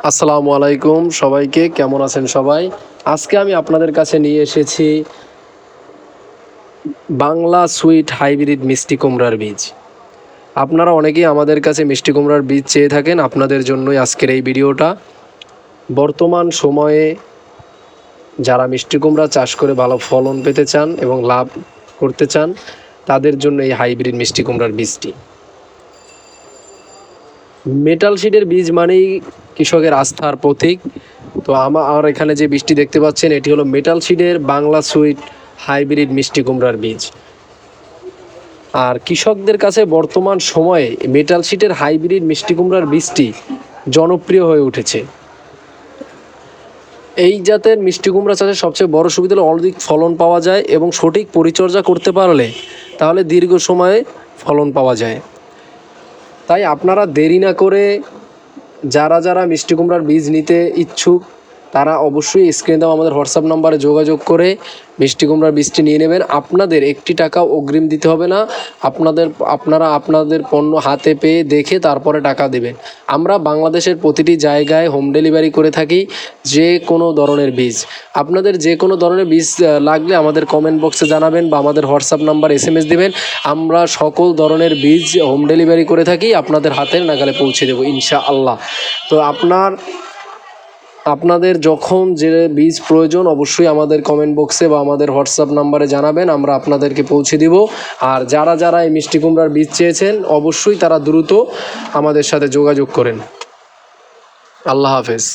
আসসালামু আলাইকুম সবাইকে, কেমন আছেন সবাই? আজকে আমি আপনাদের কাছে নিয়ে এসেছি বাংলা সুইট হাইব্রিড মিষ্টি কুমড়ার বীজ। আপনারা অনেকেই আমাদের কাছে মিষ্টি কুমড়ার বীজ চেয়ে থাকেন, আপনাদের জন্যই আজকের এই ভিডিওটা। বর্তমান সময়ে যারা মিষ্টি কুমড়া চাষ করে ভালো ফলন পেতে চান এবং লাভ করতে চান, তাদের জন্য এই হাইব্রিড মিষ্টি কুমড়ার বীজটি। মেটাল সিডের বীজ মানেই কৃষকের আস্থার প্রতীক। তো আমার এখানে যে বীজটি দেখতে পাচ্ছেন, এটি হলো মেটাল সিডের বাংলা সুইট হাইব্রিড মিষ্টি কুমড়ার বীজ। আর কৃষকদের কাছে বর্তমান সময়ে মেটাল সিডের হাইব্রিড মিষ্টি কুমড়ার বীজটি জনপ্রিয় হয়ে উঠেছে। এই জাতের মিষ্টি কুমড়া চাষের সবচেয়ে বড় সুবিধা হলো অধিক ফলন পাওয়া যায় এবং সঠিক পরিচর্যা করতে পারলে তাহলে দীর্ঘ সময়ে ফলন পাওয়া যায়। তাই আপনারা দেরি না করে যারা যারা মিষ্টি কুমড়ার বীজ নিতে ইচ্ছুক, তারা অবশ্যই স্ক্রিনে দেওয়া আমাদের হোয়াটসঅ্যাপ নাম্বারে যোগাযোগ করে মিষ্টি কুমড়ার বীজটি নিয়ে নেবেন। আপনাদের একটি টাকাও অগ্রিম দিতে হবে না। আপনারা আপনাদের পণ্য হাতে পেয়ে দেখে তারপরে টাকা দেবেন। আমরা বাংলাদেশের প্রতিটি জায়গায় হোম ডেলিভারি করে থাকি। যে কোনো ধরনের বীজ, আপনাদের যে কোনো ধরনের বীজ লাগলে আমাদের কমেন্ট বক্সে জানাবেন বা আমাদের হোয়াটসঅ্যাপ নাম্বার SMS দেবেন। আমরা সকল ধরনের বীজ হোম ডেলিভারি করে থাকি, আপনাদের হাতের নাগালে পৌঁছে দেবো ইনশাআল্লাহ। তো আপনাদের যখন যে বীজ প্রয়োজন অবশ্যই আমাদের কমেন্ট বক্সে বা আমাদের হোয়াটসঅ্যাপ নাম্বারে জানাবেন, আমরা আপনাদেরকে পৌঁছে দিব। আর যারা যারা এই মিষ্টি কুমড়ার বীজ চেয়েছেন অবশ্যই তারা দ্রুত আমাদের সাথে যোগাযোগ করেন। আল্লাহ হাফেজ।